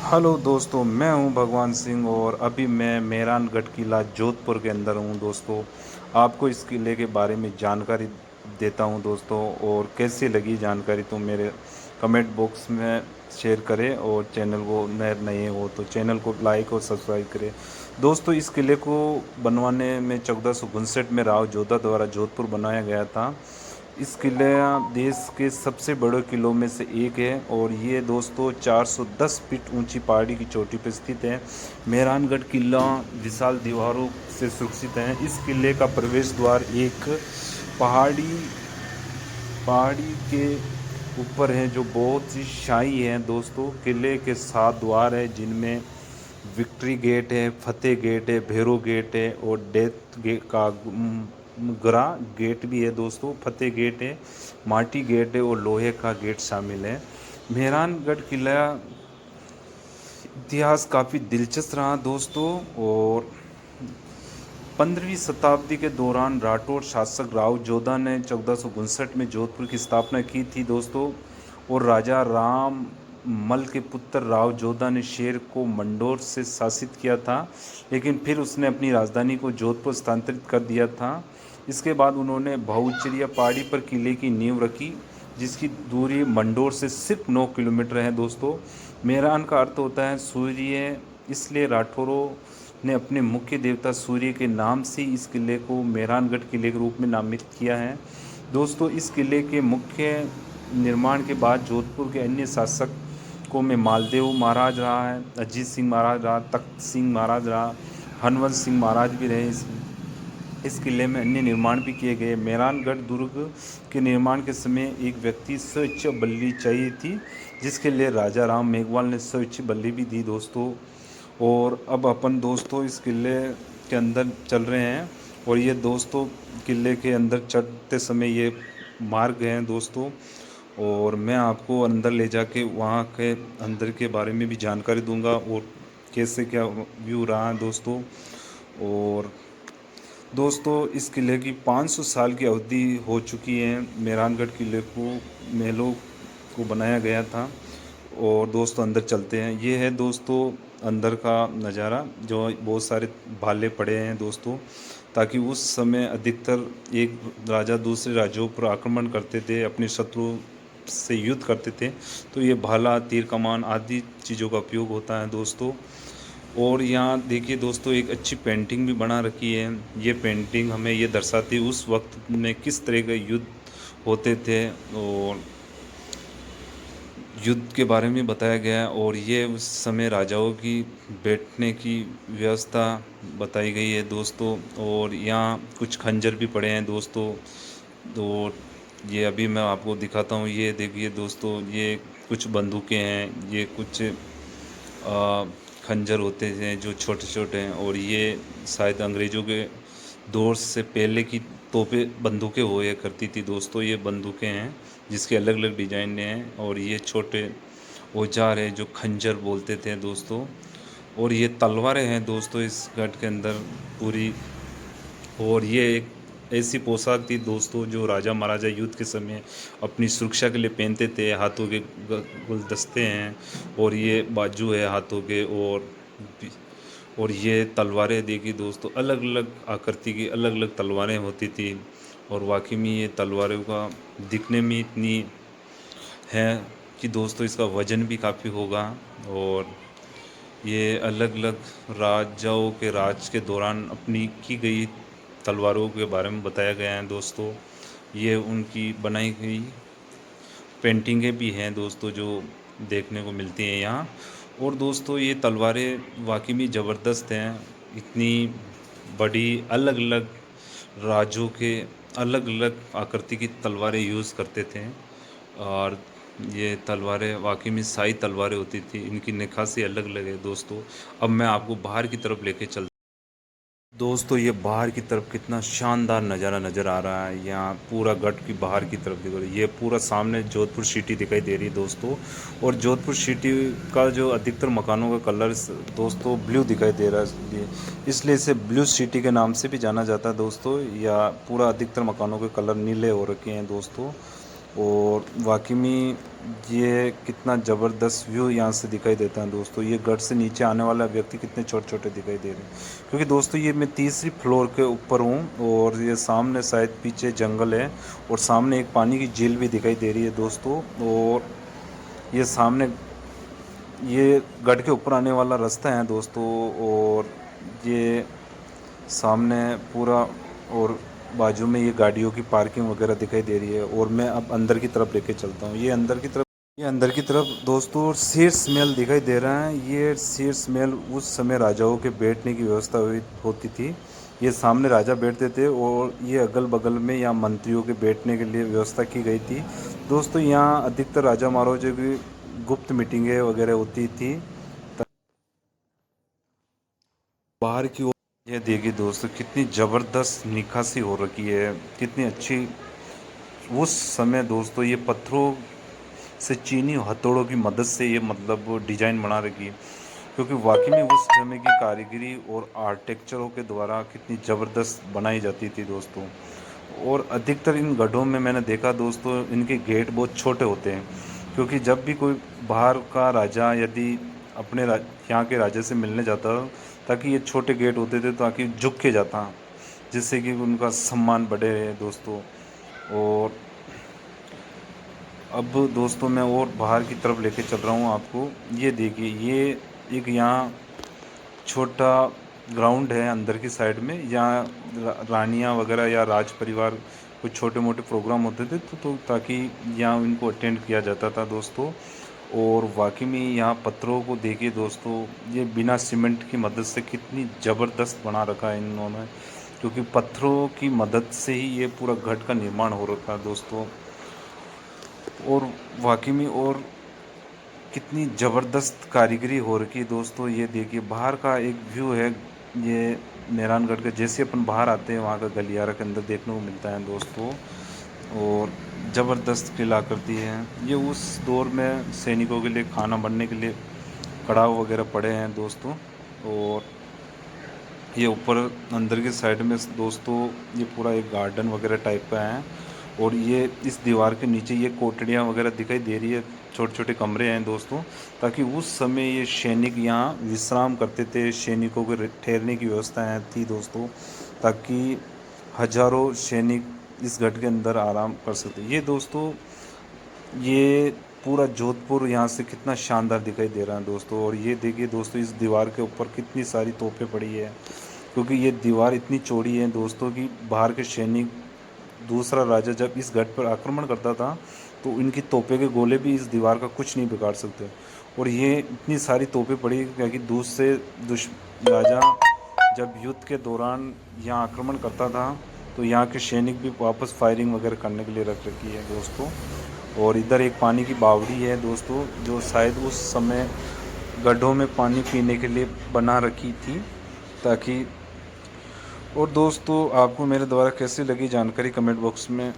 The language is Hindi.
हेलो दोस्तों, मैं हूं भगवान सिंह और अभी मैं मेहरानगढ़ किला जोधपुर के अंदर हूं दोस्तों। आपको इस किले के बारे में जानकारी देता हूं दोस्तों, और कैसी लगी जानकारी तो मेरे कमेंट बॉक्स में शेयर करें, और चैनल को नए हो तो चैनल को लाइक और सब्सक्राइब करें। दोस्तों, इस किले को बनवाने में 1459 में राव जोधा द्वारा जोधपुर बनाया गया था। इस किले देश के सबसे बड़े किलों में से एक है, और ये दोस्तों 410 फीट ऊंची पहाड़ी की चोटी पर स्थित है। मेहरानगढ़ किला विशाल दीवारों से सुरक्षित है। इस किले का प्रवेश द्वार एक पहाड़ी पहाड़ी के ऊपर है, जो बहुत ही शाही है दोस्तों। किले के 7 द्वार है, जिनमें विक्ट्री गेट है, फतेह गेट है, भैरव गेट है, और डेथ गेट का ग्रा गेट भी है दोस्तों। फतेह गेट है, माटी गेट है, और लोहे का गेट शामिल है। मेहरानगढ़ किला इतिहास काफ़ी दिलचस्प रहा दोस्तों, और 15वीं शताब्दी के दौरान राठौर शासक राव जोधा ने 1459 में जोधपुर की स्थापना की थी दोस्तों। और राजा राम मल के पुत्र राव जोधा ने शेर को मंडोर से शासित किया था, लेकिन फिर उसने अपनी राजधानी को जोधपुर स्थानांतरित कर दिया था। इसके बाद उन्होंने बहुचरिया पहाड़ी पर किले की नींव रखी, जिसकी दूरी मंडोर से सिर्फ 9 किलोमीटर है दोस्तों। मेहरान का अर्थ होता है सूर्य, इसलिए राठौरों ने अपने मुख्य देवता सूर्य के नाम से इस किले को मेहरानगढ़ किले के रूप में नामित किया है दोस्तों। इस किले के मुख्य निर्माण के बाद जोधपुर के अन्य शासकों में मालदेव महाराज रहा है, अजीत सिंह महाराज रहा, तख्त सिंह महाराज रहा, हनवंत सिंह महाराज भी रहे। इस किले में अन्य निर्माण भी किए गए। मेहरानगढ़ दुर्ग के निर्माण के समय एक व्यक्ति स्व बल्ली चाहिए थी, जिसके लिए राजा राम मेघवाल ने स्व बल्ली भी दी दोस्तों। और अब अपन दोस्तों इस किले के अंदर चल रहे हैं, और ये दोस्तों किले के अंदर चढ़ते समय ये मार्ग हैं दोस्तों, और मैं आपको अंदर ले जाके वहाँ के अंदर के बारे में भी जानकारी दूंगा, और कैसे क्या व्यू रहा है दोस्तों। और दोस्तों इस किले की 500 साल की अवधि हो चुकी है। मेहरानगढ़ किले को महलों को बनाया गया था। और दोस्तों अंदर चलते हैं। ये है दोस्तों अंदर का नज़ारा, जो बहुत सारे भाले पड़े हैं दोस्तों, ताकि उस समय अधिकतर एक राजा दूसरे राज्यों पर आक्रमण करते थे, अपने शत्रु से युद्ध करते थे, तो ये भाला, तीर कमान आदि चीज़ों का उपयोग होता है दोस्तों। और यहाँ देखिए दोस्तों, एक अच्छी पेंटिंग भी बना रखी है। ये पेंटिंग हमें ये दर्शाती है उस वक्त में किस तरह के युद्ध होते थे, और युद्ध के बारे में बताया गया है। और ये उस समय राजाओं की बैठने की व्यवस्था बताई गई है दोस्तों। और यहाँ कुछ खंजर भी पड़े हैं दोस्तों। तो ये अभी मैं आपको दिखाता हूँ। ये देखिए दोस्तों, ये कुछ बंदूकें हैं, ये कुछ खंजर होते हैं जो छोटे छोटे हैं, और ये शायद अंग्रेज़ों के दौर से पहले की तोपें बंदूकें हुआ करती थी दोस्तों। ये बंदूकें हैं जिसके अलग अलग डिजाइन हैं, और ये छोटे औजार है जो खंजर बोलते थे दोस्तों। और ये तलवारें हैं दोस्तों इस गढ़ के अंदर पूरी। और ये एक ऐसी पोशाक थी दोस्तों जो राजा महाराजा युद्ध के समय अपनी सुरक्षा के लिए पहनते थे। हाथों के गुलदस्ते हैं, और ये बाजू है हाथों के। और ये तलवारें देखी दोस्तों, अलग अलग आकृति की अलग अलग तलवारें होती थी। और वाकई में ये तलवारों का दिखने में इतनी है कि दोस्तों इसका वज़न भी काफ़ी होगा। और ये अलग अलग राजाओं के राज के दौरान अपनी की गई तलवारों के बारे में बताया गया है दोस्तों। ये उनकी बनाई गई पेंटिंगें भी हैं दोस्तों, जो देखने को मिलती हैं यहाँ। और दोस्तों ये तलवारें वाकई में ज़बरदस्त हैं। इतनी बड़ी अलग अलग राज्यों के अलग अलग आकृति की तलवारें यूज़ करते थे। और ये तलवारें वाकई में शाही तलवारें होती थी। इनकी नक्काशी अलग अलग है दोस्तों। अब मैं आपको बाहर की तरफ लेके चलता दोस्तों। ये बाहर की तरफ कितना शानदार नज़ारा नज़र आ रहा है। यहाँ पूरा गढ़ की बाहर की तरफ दिख रही है। ये पूरा सामने जोधपुर सिटी दिखाई दे रही है दोस्तों। और जोधपुर सिटी का जो अधिकतर मकानों का कलर दोस्तों ब्लू दिखाई दे रहा है, इसलिए इसे ब्लू सिटी के नाम से भी जाना जाता है दोस्तों। या पूरा अधिकतर मकानों के कलर नीले हो रखे हैं दोस्तों। और वाकई में ये कितना ज़बरदस्त व्यू यहाँ से दिखाई देता है दोस्तों। ये गढ़ से नीचे आने वाला व्यक्ति कितने छोटे छोटे दिखाई दे रहे हैं, क्योंकि दोस्तों ये मैं तीसरी फ्लोर के ऊपर हूँ और ये सामने शायद पीछे जंगल है और सामने एक पानी की झील भी दिखाई दे रही है दोस्तों। और ये सामने ये गढ़ के ऊपर आने वाला रास्ता है दोस्तों। और ये सामने पूरा और बाजू में ये गाड़ियों की पार्किंग वगैरह दिखाई दे रही है। और मैं अब अंदर की तरफ लेके चलता हूँ। ये अंदर की तरफ दोस्तों शीर्ष महल दिखाई दे रहा है। ये शीर्ष महल उस समय राजाओं के बैठने की व्यवस्था होती थी। ये सामने राजा बैठते थे और ये अगल बगल में यहाँ मंत्रियों के बैठने के लिए व्यवस्था की गई थी दोस्तों। यहाँ अधिकतर राजा महाराजा की गुप्त मीटिंगें वगैरह होती थी। बाहर की ओर ये देखिए दोस्तों कितनी ज़बरदस्त निकासी हो रखी है, कितनी अच्छी। उस समय दोस्तों ये पत्थरों से चीनी हथौड़ों की मदद से ये मतलब डिजाइन बना रखी है, क्योंकि वाकई में उस समय की कारीगरी और आर्किटेक्चरों के द्वारा कितनी ज़बरदस्त बनाई जाती थी दोस्तों। और अधिकतर इन गढ़ों में मैंने देखा दोस्तों इनके गेट बहुत छोटे होते हैं, क्योंकि जब भी कोई बाहर का राजा यदि अपने यहाँ के राजा से मिलने जाता ताकि ये छोटे गेट होते थे ताकि झुक के जाता, जिससे कि उनका सम्मान बढ़े दोस्तों। और अब दोस्तों मैं और बाहर की तरफ लेके चल रहा हूँ आपको। ये देखिए ये एक यहाँ छोटा ग्राउंड है अंदर की साइड में। यहाँ रानियाँ वगैरह या राज परिवार कुछ छोटे मोटे प्रोग्राम होते थे तो ताकि यहाँ इनको अटेंड किया जाता था दोस्तों। और वाकई में यहाँ पत्थरों को देखिए दोस्तों, ये बिना सीमेंट की मदद से कितनी ज़बरदस्त बना रखा है इन्होंने, क्योंकि पत्थरों की मदद से ही ये पूरा गढ़ का निर्माण हो रखा है दोस्तों। और वाकई में और कितनी ज़बरदस्त कारीगरी हो रखी है दोस्तों। ये देखिए बाहर का एक व्यू है, ये मेहरानगढ़ का। जैसे अपन बाहर आते हैं वहाँ का गलियारा के अंदर देखने को मिलता है दोस्तों। और ज़बरदस्त किला करती है ये। उस दौर में सैनिकों के लिए खाना बनने के लिए कड़ाव वगैरह पड़े हैं दोस्तों। और ये ऊपर अंदर की साइड में दोस्तों ये पूरा एक गार्डन वगैरह टाइप का है। और ये इस दीवार के नीचे ये कोठड़ियाँ वगैरह दिखाई दे रही है, छोटे छोटे कमरे हैं दोस्तों, ताकि उस समय ये सैनिक यहाँ विश्राम करते थे। सैनिकों के ठहरने की व्यवस्था यहाँ थी दोस्तों, ताकि हजारों सैनिक इस गढ़ के अंदर आराम कर सकते। ये दोस्तों ये पूरा जोधपुर यहाँ से कितना शानदार दिखाई दे रहा है दोस्तों। और ये देखिए दोस्तों इस दीवार के ऊपर कितनी सारी तोपें पड़ी है, क्योंकि ये दीवार इतनी चौड़ी है दोस्तों कि बाहर के सैनिक, दूसरा राजा जब इस गढ़ पर आक्रमण करता था तो इनकी तोपे के गोले भी इस दीवार का कुछ नहीं बिगाड़ सकते। और ये इतनी सारी तोपें पड़ी क्योंकि दूसरे राजा जब युद्ध के दौरान यहाँ आक्रमण करता था तो यहाँ के सैनिक भी वापस फायरिंग वगैरह करने के लिए रख रखी है दोस्तों। और इधर एक पानी की बावड़ी है दोस्तों, जो शायद उस समय गड्ढों में पानी पीने के लिए बना रखी थी ताकि। और दोस्तों आपको मेरे द्वारा कैसी लगी जानकारी कमेंट बॉक्स में